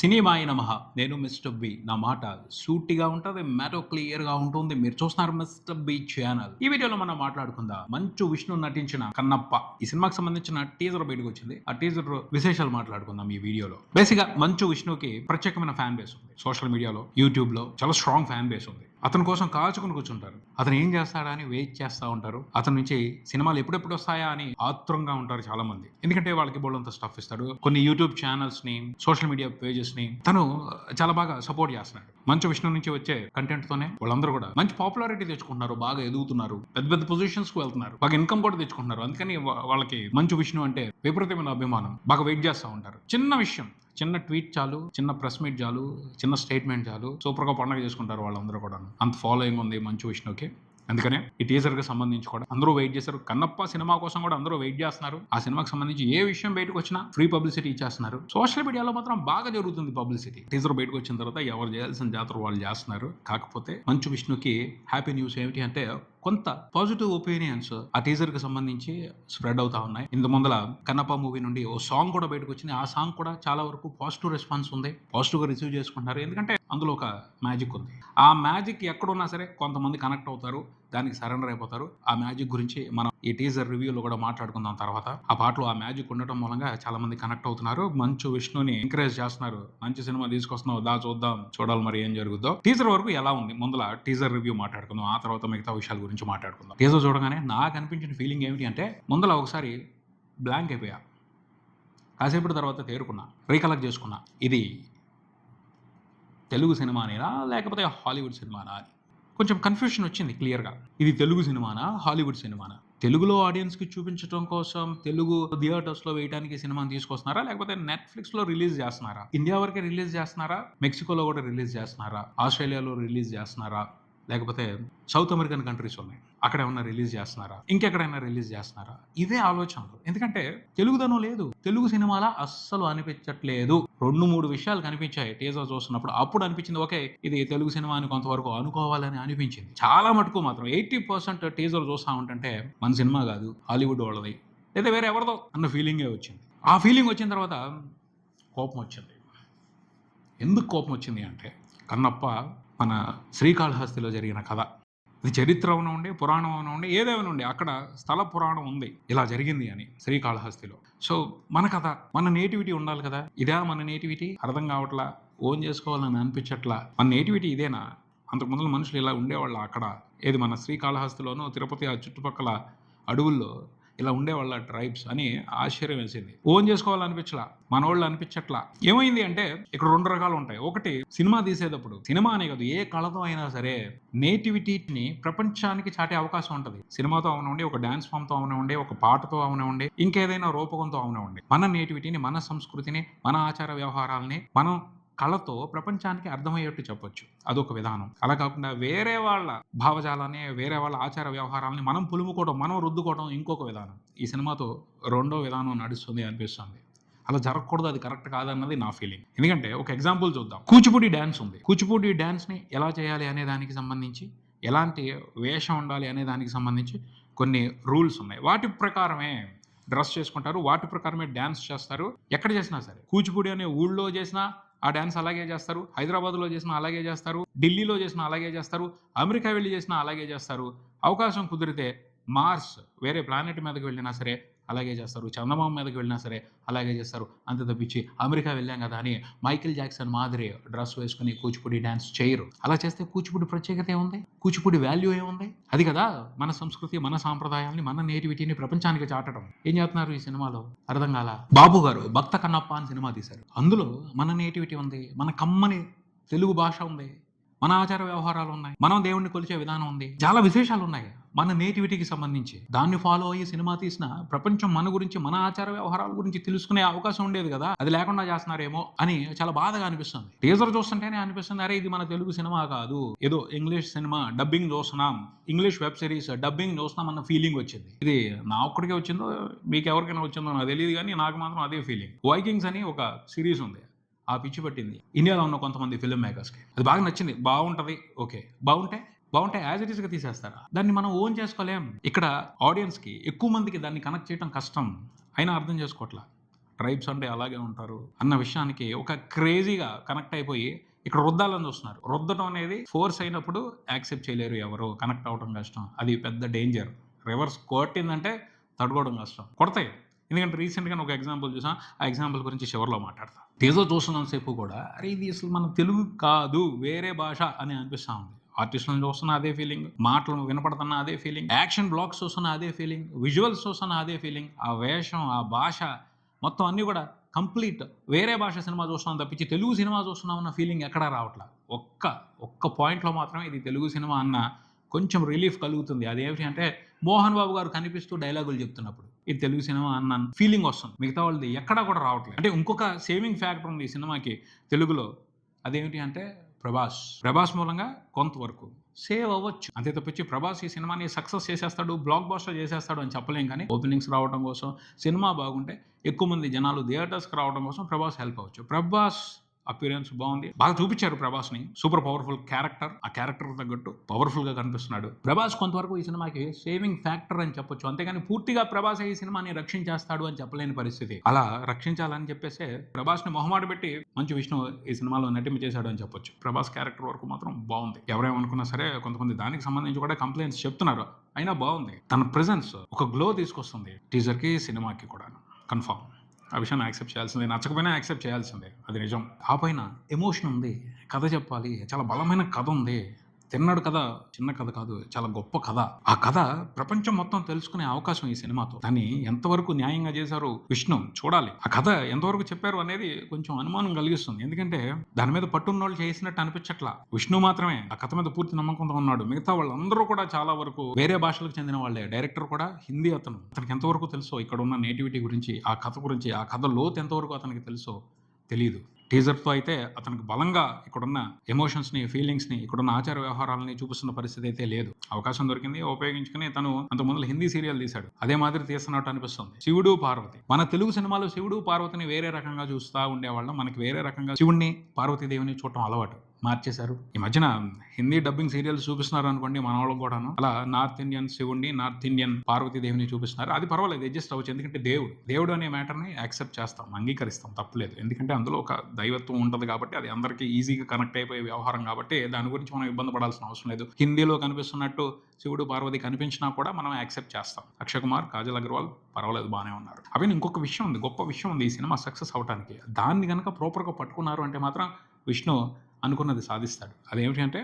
సినిమాయ నమః. నేను mister B. నా మాట సూటిగా ఉంటది. మ్యాటర్ క్లియర్‌గా ఉంటుంది. మీరు చూస్తున్నారు మిస్టర్ బి ఛానల్. ఈ వీడియోలో మనం మాట్లాడుకుందాం. మంచు విష్ణు నటించిన 'కన్నప్ప' ఈ సినిమాకి సంబంధించిన టీజర్ బయటకొచ్చింది. ఆ టీజర్ విశేషాలు మాట్లాడుకుందాం ఈ వీడియోలో. బేసిక్‌గా మంచు విష్ణుకి ప్రత్యేకమైన ఫ్యాన్ బేస్ ఉంది. సోషల్ మీడియాలో, యూట్యూబ్‌లో చాలా స్ట్రాంగ్ ఫ్యాన్ బేస్ ఉంది. అతని కోసం కాచుకుని కూర్చుంటారు. అతను ఏం చేస్తాడా అని వెయిట్ చేస్తూ ఉంటారు. అతని నుంచి సినిమాలు ఎప్పుడెప్పుడు వస్తాయా అని ఆత్రంగా ఉంటారు చాలా మంది. ఎందుకంటే వాళ్ళకి బోల్డంత స్టఫ్ ఇస్తాడు. కొన్ని యూట్యూబ్ ఛానల్స్ ని, సోషల్ మీడియా పేజెస్ ని తను చాలా బాగా సపోర్ట్ చేస్తున్నాడు. మంచు విష్ణు నుంచి వచ్చే కంటెంట్ తోనే వాళ్ళందరూ కూడా మంచి పాపులారిటీ తెచ్చుకుంటున్నారు, బాగా ఎదుగుతున్నారు, పెద్ద పెద్ద పొజిషన్స్ కు వెళ్తున్నారు, బాగా ఇన్కమ్ కూడా తెచ్చుకుంటున్నారు. అందుకని వాళ్ళకి మంచు విష్ణు అంటే విపరీతమైన అభిమానం, బాగా వెయిట్ చేస్తూ ఉంటారు. చిన్న విషయం, చిన్న ట్వీట్ చాలు, చిన్న ప్రెస్ మీట్ చాలు, చిన్న స్టేట్మెంట్ చాలు, సూపర్ గా పండుగ చేసుకుంటారు వాళ్ళందరూ కూడా. అంత ఫాలోయింగ్ ఉంది మంచు విష్ణుకి. అందుకనే ఈ టీజర్ కి సంబంధించి కూడా అందరూ వెయిట్ చేశారు. కన్నప్ప సినిమా కోసం కూడా అందరూ వెయిట్ చేస్తున్నారు. ఆ సినిమాకి సంబంధించి ఏ విషయం బయటకు వచ్చినా ఫ్రీ పబ్లిసిటీ ఇచ్చేస్తున్నారు. సోషల్ మీడియాలో మాత్రం బాగా జరుగుతుంది పబ్లిసిటీ. టీజర్ బయటకు వచ్చిన తర్వాత ఎవరు చేయాల్సిన జాతర వాళ్ళు చేస్తున్నారు. కాకపోతే మంచు విష్ణుకి హ్యాపీ న్యూస్ ఏమిటి అంటే కొంత పాజిటివ్ ఒపీనియన్స్ ఆ టీజర్ కి సంబంధించి స్ప్రెడ్ అవుతా ఉన్నాయి. ఇంత ముందల కన్నప్ప మూవీ నుండి ఓ సాంగ్ కూడా బయటకు వచ్చింది. ఆ సాంగ్ కూడా చాలా వరకు పాజిటివ్ రెస్పాన్స్ ఉంది, పాజిటివ్ గా రిసీవ్ చేసుకుంటున్నారు. ఎందుకంటే అందులో ఒక మ్యాజిక్ ఉంది. ఆ మ్యాజిక్ ఎక్కడున్నా సరే కొంతమంది కనెక్ట్ అవుతారు, దానికి సరెండర్ అయిపోతారు. ఆ మ్యాజిక్ గురించి మనం ఈ టీజర్ రివ్యూలో కూడా మాట్లాడుకుందాం తర్వాత. ఆ పాటలో ఆ మ్యాజిక్ ఉండటం మూలంగా చాలా మంది కనెక్ట్ అవుతున్నారు. మంచు విష్ణుని ఎంకరేజ్ చేస్తున్నారు. మంచి సినిమా తీసుకొస్తున్నావు, దా చూద్దాం, చూడాలి మరి ఏం జరుగుతుందో. టీజర్ వరకు ఎలా ఉంది ముందల టీజర్ రివ్యూ మాట్లాడుకుందాం, ఆ తర్వాత మిగతా విషయాల గురించి మాట్లాడుకుందాం. టీజర్ చూడగానే నాకు అనిపించిన ఫీలింగ్ ఏమిటి అంటే ముందల ఒకసారి బ్లాంక్ అయిపోయా. కాసేపటి తర్వాత తేరుకున్నా, రీకలెక్ట్ చేసుకున్నా. ఇది తెలుగు సినిమానేనా లేకపోతే హాలీవుడ్ సినిమానా అని కొంచెం కన్ఫ్యూషన్ వచ్చింది క్లియర్గా. ఇది తెలుగు సినిమానా హాలీవుడ్ సినిమానా? తెలుగులో ఆడియన్స్కి చూపించడం కోసం తెలుగు థియేటర్స్లో వేయడానికి సినిమాని తీసుకొస్తున్నారా లేకపోతే నెట్ఫ్లిక్స్లో రిలీజ్ చేస్తున్నారా? ఇండియా వరకే రిలీజ్ చేస్తున్నారా? మెక్సికోలో కూడా రిలీజ్ చేస్తున్నారా? ఆస్ట్రేలియాలో రిలీజ్ చేస్తున్నారా? లేకపోతే సౌత్ అమెరికన్ కంట్రీస్ ఉన్నాయి, అక్కడ ఏమన్నా రిలీజ్ చేస్తున్నారా? ఇంకెక్కడైనా రిలీజ్ చేస్తున్నారా? ఇవే ఆలోచనలు. ఎందుకంటే తెలుగుదనం లేదు, తెలుగు సినిమాలా అస్సలు అనిపించట్లేదు. 2-3 విషయాలు కనిపించాయి టీజర్ చూస్తున్నప్పుడు. అప్పుడు అనిపించింది ఓకే ఇది తెలుగు సినిమా అని కొంతవరకు అనుకోవాలని అనిపించింది. చాలా మటుకు మాత్రం 80% టీజర్ చూస్తా ఉంటుంటే మన సినిమా కాదు, హాలీవుడ్ వాళ్ళది లేదా వేరే ఎవరిదో అన్న ఫీలింగే వచ్చింది. ఆ ఫీలింగ్ వచ్చిన తర్వాత కోపం వచ్చింది. ఎందుకు కోపం వచ్చింది అంటే కన్నప్ప మన శ్రీకాళహస్తిలో జరిగిన కథ. ఇది చరిత్ర ఉండి, పురాణం ఉండి, ఏదేమైనా ఉండి అక్కడ స్థల పురాణం ఉంది ఇలా జరిగింది అని శ్రీకాళహస్తిలో. సో మన కథ, మన నేటివిటీ ఉండాలి కదా. ఇదా మన నేటివిటీ? అర్థం కావట్లా, ఓన్ చేసుకోవాలని అనిపించట్లా. మన నేటివిటీ ఇదేనా? అంతకుముందు మనుషులు ఇలా ఉండేవాళ్ళ అక్కడ? ఏది మన శ్రీకాళహస్తిలోనూ తిరుపతి ఆ చుట్టుపక్కల అడవుల్లో ఇలా ఉండేవాళ్ళ ట్రైబ్స్ అని ఆశ్చర్యం వేసింది. ఓన్ చేసుకోవాలనిపించలా, మనోళ్ళు అనిపించట్లా. ఏమైంది అంటే ఇక్కడ 2 రకాలు ఉంటాయి. ఒకటి సినిమా తీసేటప్పుడు, సినిమా అనే కాదు ఏ కళతో అయినా సరే నేటివిటీని ప్రపంచానికి చాటే అవకాశం ఉంటుంది. సినిమాతో అవనివ్వండి, ఒక డాన్స్ ఫామ్ తో అవనివ్వండి, ఒక పాటతో అవనివ్వండి, ఇంకేదైనా రూపకంతో అవనివ్వండి. మన నేటివిటీని, మన సంస్కృతిని, మన ఆచార వ్యవహారాలని మనం కళతో ప్రపంచానికి అర్థమయ్యేట్టు చెప్పొచ్చు. అదొక విధానం. అలా కాకుండా వేరే వాళ్ళ భావజాలాన్ని, వేరే వాళ్ళ ఆచార వ్యవహారాలని మనం పులుముకోవడం, మనం రుద్దుకోవడం ఇంకొక విధానం. ఈ సినిమాతో రెండో విధానం నడుస్తుంది అనిపిస్తుంది. అలా జరగకూడదు, అది కరెక్ట్ కాదన్నది నా ఫీలింగ్. ఎందుకంటే ఒక ఎగ్జాంపుల్ చూద్దాం. కూచిపూడి డ్యాన్స్ ఉంది. కూచిపూడి డ్యాన్స్ని ఎలా చేయాలి అనే దానికి సంబంధించి, ఎలాంటి వేషం ఉండాలి అనే దానికి సంబంధించి కొన్ని రూల్స్ ఉన్నాయి. వాటి ప్రకారమే డ్రెస్ చేసుకుంటారు, వాటి ప్రకారమే డ్యాన్స్ చేస్తారు. ఎక్కడ చేసినా సరే, కూచిపూడి అనే ఊళ్ళో చేసినా ఆ డ్యాన్స్ అలాగే చేస్తారు, హైదరాబాద్లో చేసినా అలాగే చేస్తారు, ఢిల్లీలో చేసినా అలాగే చేస్తారు, అమెరికా వెళ్ళి చేసినా అలాగే చేస్తారు. అవకాశం కుదిరితే మార్స్ వేరే ప్లానెట్ మీదకి వెళ్ళినా సరే అలాగే చేస్తారు, చందమామ మీదకి వెళ్ళినా సరే అలాగే చేస్తారు. అంత తప్పించి అమెరికా వెళ్ళాం కదా అని మైకేల్ జాక్సన్ మాదిరి డ్రెస్ వేసుకుని కూచిపూడి డ్యాన్స్ చేయరు. అలా చేస్తే కూచిపూడి ప్రత్యేకత ఏముంది? కూచిపూడి వాల్యూ ఏముంది? అది కదా మన సంస్కృతి, మన సాంప్రదాయాల్ని, మన నేటివిటీని ప్రపంచానికి చాటడం. ఏం చేస్తున్నారు ఈ సినిమాలో? అర్థం కాల. బాబు గారు భక్త కన్నప్ప అని సినిమా తీశారు. అందులో మన నేటివిటీ ఉంది, మన కమ్మని తెలుగు భాష ఉంది, మన ఆచార వ్యవహారాలు ఉన్నాయి, మనం దేవుణ్ణి కొలిచే విధానం ఉంది, చాలా విశేషాలు ఉన్నాయి మన నేటివిటీకి సంబంధించి. దాన్ని ఫాలో అయ్యి సినిమా తీసిన ప్రపంచం మన గురించి, మన ఆచార వ్యవహారాల గురించి తెలుసుకునే అవకాశం ఉండేది కదా. అది లేకుండా చేస్తున్నారేమో అని చాలా బాధగా అనిపిస్తుంది. టీజర్ చూస్తుంటేనే అనిపిస్తుంది అరే ఇది మన తెలుగు సినిమా కాదు, ఏదో ఇంగ్లీష్ సినిమా డబ్బింగ్ చూస్తున్నాం, ఇంగ్లీష్ వెబ్ సిరీస్ డబ్బింగ్ చూస్తున్నాం అన్న ఫీలింగ్ వచ్చింది. ఇది నా ఒక్కడికే వచ్చిందో మీకు ఎవరికైనా వచ్చిందో నాకు తెలియదు, కానీ నాకు మాత్రం అదే ఫీలింగ్. వైకింగ్స్ అని ఒక సిరీస్ ఉంది, ఆ పిచ్చి పట్టింది ఇండియాలో ఉన్న కొంతమంది ఫిల్మ్ మేకర్స్కి. అది బాగా నచ్చింది, బాగుంటుంది, ఓకే బాగుంటే యాజ్ ఇట్ ఈస్గా తీసేస్తారా? దాన్ని మనం ఓన్ చేసుకోలేం. ఇక్కడ ఆడియన్స్కి ఎక్కువ మందికి దాన్ని కనెక్ట్ చేయడం కష్టం, అయినా అర్థం చేసుకోవట్లా. ట్రైబ్స్ అంటే అలాగే ఉంటారు అన్న విషయానికి ఒక క్రేజీగా కనెక్ట్ అయిపోయి ఇక్కడ రుద్దాలని చూస్తున్నారు. రుద్దటం అనేది ఫోర్స్ అయినప్పుడు యాక్సెప్ట్ చేయలేరు ఎవరు, కనెక్ట్ అవ్వడం కష్టం. అది పెద్ద డేంజర్. రివర్స్ కొట్టిందంటే తడుకోవడం కష్టం. కొడతాయి. ఎందుకంటే రీసెంట్‌గా ఒక ఎగ్జాంపుల్ చూసా. ఆ ఎగ్జాంపుల్ గురించి చివరిలో మాట్లాడతా. టీజర్ చూస్తున్నంత సేపు కూడా అరే ఇది అసలు మన తెలుగు కాదు వేరే భాష అని అనిపిస్తా ఉంది. ఆర్టిస్టులను చూస్తున్నా అదే ఫీలింగ్, మాటలు వినపడుతున్నా అదే ఫీలింగ్, యాక్షన్ బ్లాక్స్ చూస్తున్నా అదే ఫీలింగ్, విజువల్స్ చూస్తున్నా అదే ఫీలింగ్, ఆ వేషం, ఆ భాష మొత్తం అన్నీ కూడా కంప్లీట్ వేరే భాష సినిమా చూస్తున్నాం తప్పించి తెలుగు సినిమా చూస్తున్నాం అన్న ఫీలింగ్ ఎక్కడా రావట్లా. ఒక్క పాయింట్‌లో మాత్రమే ఇది తెలుగు సినిమా అన్న కొంచెం రిలీఫ్ కలుగుతుంది. అదేమిటి అంటే మోహన్ బాబు గారు కనిపిస్తూ డైలాగులు చెప్తున్నప్పుడు ఇది తెలుగు సినిమా అన్న ఫీలింగ్ వస్తుంది. మిగతా వాళ్ళది ఎక్కడా కూడా రావట్లేదు. అంటే ఇంకొక సేవింగ్ ఫ్యాక్టర్ ఉంది ఈ సినిమాకి తెలుగులో. అదేమిటి అంటే ప్రభాస్ మూలంగా కొంతవరకు సేవ్ అవ్వచ్చు. అంతే తప్పించి ప్రభాస్ ఈ సినిమాని సక్సెస్ చేసేస్తాడు, బ్లాక్ బస్టర్ చేసేస్తాడు అని చెప్పలేం. కానీ ఓపెనింగ్స్ రావడం కోసం, సినిమా బాగుంటే ఎక్కువ మంది జనాలు థియేటర్స్కి రావడం కోసం ప్రభాస్ హెల్ప్ అవ్వచ్చు. ప్రభాస్ అపియరెన్స్ బాగుంది, బాగా చూపించారు ప్రభాస్ని. సూపర్ పవర్ఫుల్ క్యారెక్టర్, ఆ క్యారెక్టర్ తగ్గట్టు పవర్ఫుల్ గా కనిపిస్తున్నాడు. ప్రభాస్ కొంతవరకు ఈ సినిమాకి సేవింగ్ ఫ్యాక్టర్ అని చెప్పొచ్చు. అంతేగాని పూర్తిగా ప్రభాస్ ఈ సినిమాని రక్షించేస్తాడు అని చెప్పలేని పరిస్థితి. అలా రక్షించాలని చెప్పేసి ప్రభాస్ ని మొహమాట పెట్టి మంచు విష్ణు ఈ సినిమాలో నటించేశాడు అని చెప్పొచ్చు. ప్రభాస్ క్యారెక్టర్ వరకు మాత్రం బాగుంది. ఎవరేమనుకున్నా సరే కొంతమంది దానికి సంబంధించి కూడా కంప్లైంట్స్ చెప్తున్నారు. అయినా బాగుంది. తన ప్రెజెన్స్ ఒక గ్లో తీసుకొస్తుంది టీజర్ కి, సినిమాకి కూడా కన్ఫర్మ్. ఆ విషయాన్ని యాక్సెప్ట్ చేయాల్సిందే, నచ్చకపోయినా యాక్సెప్ట్ చేయాల్సిందే, అది నిజం. ఆ పైన ఎమోషన్ ఉంది, కథ చెప్పాలి, చాలా బలమైన కథ ఉంది. తిన్నాడు కథ చిన్న కథ కాదు, చాలా గొప్ప కథ. ఆ కథ ప్రపంచం మొత్తం తెలుసుకునే అవకాశం ఈ సినిమాతో. దాన్ని ఎంతవరకు న్యాయంగా చేశారు విష్ణు చూడాలి. ఆ కథ ఎంతవరకు చెప్పారు అనేది కొంచెం అనుమానం కలిగిస్తుంది. ఎందుకంటే దాని మీద పట్టున్నోళ్ళు చేసినట్టు అనిపించట్లా. విష్ణు మాత్రమే ఆ కథ మీద పూర్తి నమ్మకంతో ఉన్నాడు. మిగతా వాళ్ళందరూ కూడా చాలా వరకు వేరే భాషలకు చెందిన వాళ్ళే. డైరెక్టర్ కూడా హిందీ. అతనికి ఎంతవరకు తెలుసో ఇక్కడ ఉన్న నేటివిటీ గురించి, ఆ కథ గురించి, ఆ కథ లోతు ఎంతవరకు అతనికి తెలుసో తెలియదు. టీజర్తో అయితే అతనికి బలంగా ఇక్కడున్న ఎమోషన్స్ని, ఫీలింగ్స్ని, ఇక్కడున్న ఆచార వ్యవహారాలని చూపిస్తున్న పరిస్థితి అయితే లేదు. అవకాశం దొరికింది, ఉపయోగించుకుని తను అంత ముందు హిందీ సీరియల్ తీశాడు. అదే మాదిరి తీస్తున్నట్టు అనిపిస్తుంది. శివుడు పార్వతి, మన తెలుగు సినిమాలో శివుడు పార్వతిని వేరే రకంగా చూస్తూ ఉండేవాళ్ళం. మనకి వేరే రకంగా శివుడిని, పార్వతీదేవిని చూడటం అలవాటు. మార్చేశారు. ఈ మధ్యన హిందీ డబ్బింగ్ సీరియల్స్ చూపిస్తున్నారు అనుకోండి మన వాళ్ళకి కూడాను. అలా నార్త్ ఇండియన్ శివుడిని, నార్త్ ఇండియన్ పార్వతీదేవిని చూపిస్తున్నారు. అది పర్వాలేదు, అడ్జస్ట్ అవ్వచ్చు. ఎందుకంటే దేవుడు అనే మ్యాటర్ని యాక్సెప్ట్ చేస్తాం, అంగీకరిస్తాం, తప్పలేదు. ఎందుకంటే అందులో ఒక దైవత్వం ఉంటుంది కాబట్టి, అది అందరికీ ఈజీగా కనెక్ట్ అయిపోయే వ్యవహారం కాబట్టి దాని గురించి మనం ఇబ్బంది పడాల్సిన అవసరం లేదు. హిందీలో కనిపిస్తున్నట్టు శివుడు పార్వతి కనిపించినా కూడా మనం యాక్సెప్ట్ చేస్తాం. అక్షయ్ కుమార్, కాజల్ అగర్వాల్ పర్వాలేదు, బాగానే ఉన్నారు. అవి ఇంకొక విషయం ఉంది, గొప్ప విషయం ఉంది ఈ సినిమా సక్సెస్ అవడానికి. దాన్ని కనుక ప్రాపర్గా పట్టుకున్నారు అంటే మాత్రం విష్ణు అనుకున్నది సాధిస్తాడు. అదేమిటి అంటే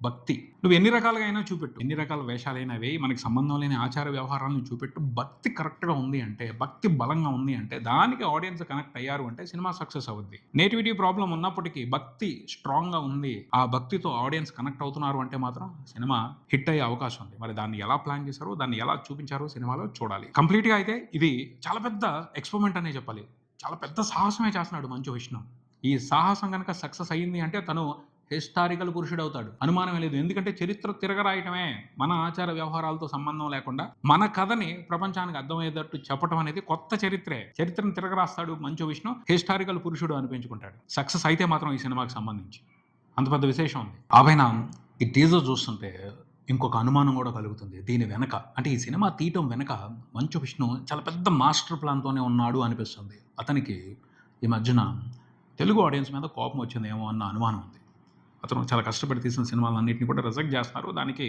భక్తి. నువ్వు ఎన్ని రకాలుగా అయినా చూపెట్టు, ఎన్ని రకాల వేషాలైనా వేయి, మనకి సంబంధం లేని ఆచార వ్యవహారాలను చూపెట్టు. భక్తి కరెక్ట్గా ఉంది అంటే, భక్తి బలంగా ఉంది అంటే, దానికి ఆడియన్స్ కనెక్ట్ అయ్యారు అంటే సినిమా సక్సెస్ అవుద్ది. నేటివిటీ ప్రాబ్లం ఉన్నప్పటికీ భక్తి స్ట్రాంగ్గా ఉంది, ఆ భక్తితో ఆడియన్స్ కనెక్ట్ అవుతున్నారు అంటే మాత్రం సినిమా హిట్ అయ్యే అవకాశం ఉంది. మరి దాన్ని ఎలా ప్లాన్ చేశారో, దాన్ని ఎలా చూపించారో సినిమాలో చూడాలి. కంప్లీట్గా అయితే ఇది చాలా పెద్ద ఎక్స్పెరిమెంట్ అనే చెప్పాలి. చాలా పెద్ద సాహసమే చేస్తున్నాడు మంచు విష్ణు. ఈ సాహసం కనుక సక్సెస్ అయ్యింది అంటే తను హిస్టారికల్ పురుషుడు అవుతాడు, అనుమానమే లేదు. ఎందుకంటే చరిత్ర తిరగరాయటమే, మన ఆచార వ్యవహారాలతో సంబంధం లేకుండా మన కథని ప్రపంచానికి అర్థమయ్యేటట్టు చెప్పడం అనేది కొత్త చరిత్రను తిరగరాస్తాడు మంచు విష్ణు. హిస్టారికల్ పురుషుడు అనిపించుకుంటాడు సక్సెస్ అయితే మాత్రం ఈ సినిమాకి సంబంధించి. అంత పెద్ద విశేషం ఉంది. ఆ పైన ఈ టీజర్ చూస్తుంటే ఇంకొక అనుమానం కూడా కలుగుతుంది. దీని వెనక అంటే ఈ సినిమా తీయటం వెనక మంచు విష్ణు చాలా పెద్ద మాస్టర్ ప్లాన్తోనే ఉన్నాడు అనిపిస్తుంది. అతనికి ఈ మధ్యన తెలుగు ఆడియన్స్ మీద కోపం వచ్చిందేమో అన్న అనుమానం ఉంది. అతను చాలా కష్టపడి తీసిన సినిమాలన్నింటినీ కూడా రిజెక్ట్ చేస్తున్నారు. దానికి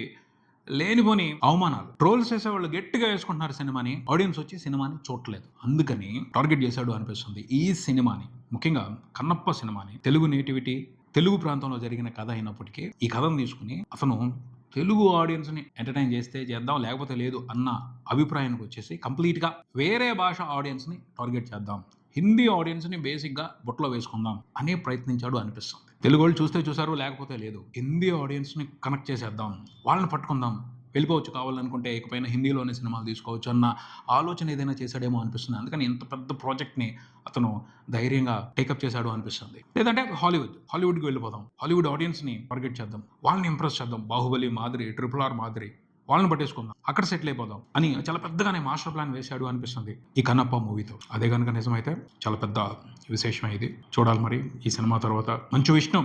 లేనిపోని అవమానాలు, ట్రోల్స్ చేసేవాళ్ళు గట్టిగా వేసుకుంటున్నారు సినిమాని. ఆడియన్స్ వచ్చి సినిమాని చూడలేదు, అందుకని టార్గెట్ చేశాడు అనిపిస్తుంది. ఈ సినిమాని, ముఖ్యంగా కన్నప్ప సినిమాని, తెలుగు నేటివిటీ, తెలుగు ప్రాంతంలో జరిగిన కథ అయినప్పటికీ ఈ కథను తీసుకుని అతను తెలుగు ఆడియన్స్ని ఎంటర్టైన్ చేస్తే చేద్దాం, లేకపోతే లేదు అన్న అభిప్రాయానికి వచ్చేసి కంప్లీట్గా వేరే భాష ఆడియన్స్ని టార్గెట్ చేద్దాం, హిందీ ఆడియన్స్ని బేసిక్గా బొట్లో వేసుకుందాం అనే ప్రయత్నించాడు అనిపిస్తుంది. తెలుగు వాళ్ళు చూస్తే చూసారు, లేకపోతే లేదు. హిందీ ఆడియన్స్ని కనెక్ట్ చేసేద్దాం, వాళ్ళని పట్టుకుందాం, వెళ్ళిపోవచ్చు కావాలనుకుంటే, ఇకపైన హిందీలోనే సినిమాలు తీసుకోవచ్చు అన్న ఆలోచన ఏదైనా చేశాడేమో అనిపిస్తుంది. అందుకని ఇంత పెద్ద ప్రాజెక్ట్ని అతను ధైర్యంగా టేకప్ చేశాడు అనిపిస్తుంది. లేదంటే హాలీవుడ్కి వెళ్ళిపోదాం, హాలీవుడ్ ఆడియన్స్ని టార్గెట్ చేద్దాం, వాళ్ళని ఇంప్రెస్ చేద్దాం, బాహుబలి మాదిరి, RRR మాదిరి వాళ్ళని పట్టేసుకుందాం, అక్కడ సెటిల్ అయిపోదాం అని చాలా పెద్దగానే మాస్టర్ ప్లాన్ వేశాడు అనిపిస్తుంది ఈ కన్నప్ప మూవీతో. అదే కనుక నిజమైతే చాలా పెద్ద విశేషమే ఇది. చూడాలి మరి ఈ సినిమా తర్వాత మంచు విష్ణు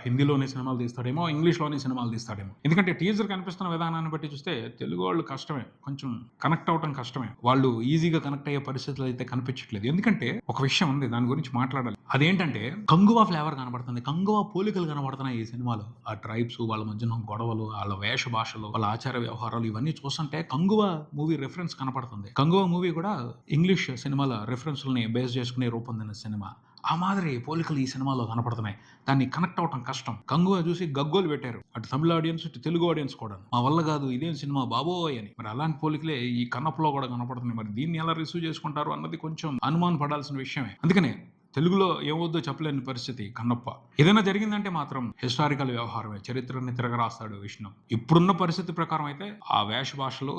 హిందీలోనే సినిమాలు తీస్తాడేమో, ఇంగ్లీష్‌లోనే సినిమాలు తీస్తాడేమో. ఎందుకంటే టీజర్ కనిపిస్తున్న విధానాన్ని బట్టి చూస్తే తెలుగు వాళ్ళు కష్టమే. కొంచెం కనెక్ట్ అవ్వటం కష్టమే. వాళ్ళు ఈజీగా కనెక్ట్ అయ్యే పరిస్థితులు అయితే కనిపించట్లేదు. ఎందుకంటే ఒక విషయం ఉంది, దాని గురించి మాట్లాడాలి. అదేంటంటే కంగువా ఫ్లేవర్ కనబడుతుంది. కంగువా పోలికలు కనబడుతున్నాయి ఈ సినిమాలో. ఆ ట్రైబ్స్, వాళ్ళ మధ్యన గొడవలు, వాళ్ళ వేష భాషలు, వాళ్ళ ఆచార వ్యవహారాలు ఇవన్నీ చూస్తుంటే కంగువా మూవీ రిఫరెన్స్ కనపడుతుంది. కంగువా మూవీ కూడా ఇంగ్లీష్ సినిమాల రిఫరెన్స్‌లని బేస్ చేసుకుని రూపొందిన సినిమా. ఆ మాదిరి పోలికలు ఈ సినిమాలో కనపడుతున్నాయి. దాన్ని కనెక్ట్ అవ్వటం కష్టం. కంగువా చూసి గగ్గోలు పెట్టారు. అటు తమిళ ఆడియన్స్, ఇటు తెలుగు ఆడియన్స్ కూడా. మా వల్ల కాదు, ఇదేం సినిమా బాబోయ్ అని. మరి అలాంటి పోలికలే ఈ కన్నప్పలో కూడా కనపడుతున్నాయి. మరి దీన్ని ఎలా రిసీవ్ చేసుకుంటారు అన్నది కొంచెం అనుమానం పడాల్సిన విషయమే. అందుకనే తెలుగులో ఏమవుద్దో చెప్పలేని పరిస్థితి కన్నప్ప. ఏదైనా జరిగిందంటే మాత్రం హిస్టారికల్ వ్యవహారమే, చరిత్రని తిరగరాస్తాడు విష్ణు. ఇప్పుడున్న పరిస్థితి ప్రకారం అయితే ఆ వేష భాషలు,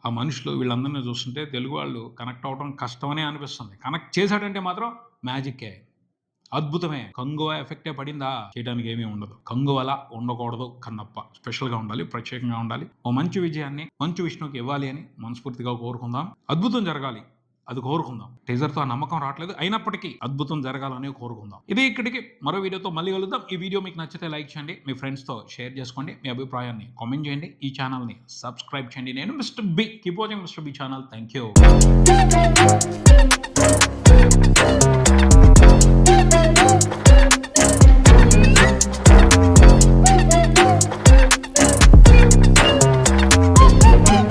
ఆ మనుషులు వీళ్ళందరినీ చూస్తుంటే తెలుగు వాళ్ళు కనెక్ట్ అవ్వడం కష్టమనే అనిపిస్తుంది. కనెక్ట్ చేశాడంటే మాత్రం మ్యాజిక్కే, అద్భుతమే. కంగువా ఎఫెక్టే పడిందా, చేయడానికి ఏమీ ఉండదు. కంగువలా ఉండకూడదు కన్నప్ప. స్పెషల్గా ఉండాలి, ప్రత్యేకంగా ఉండాలి. ఓ మంచి విజయాన్ని మంచు విష్ణుకి ఇవ్వాలి అని మనస్ఫూర్తిగా కోరుకుందాం. అద్భుతం జరగాలి, అది కోరుకుందాం. టీజర్తో ఆ నమ్మకం రావట్లేదు, అయినప్పటికీ అద్భుతం జరగాలని కోరుకుందాం. ఇదే ఇక్కడికి మరో వీడియోతో మళ్ళీ కలుద్దాం. ఈ వీడియో మీకు నచ్చితే లైక్ చేయండి, మీ ఫ్రెండ్స్తో షేర్ చేసుకోండి, మీ అభిప్రాయాన్ని కామెంట్ చేయండి, ఈ ఛానల్ని సబ్స్క్రైబ్ చేయండి. నేను mister B, keep watching mister B channel. Thank you.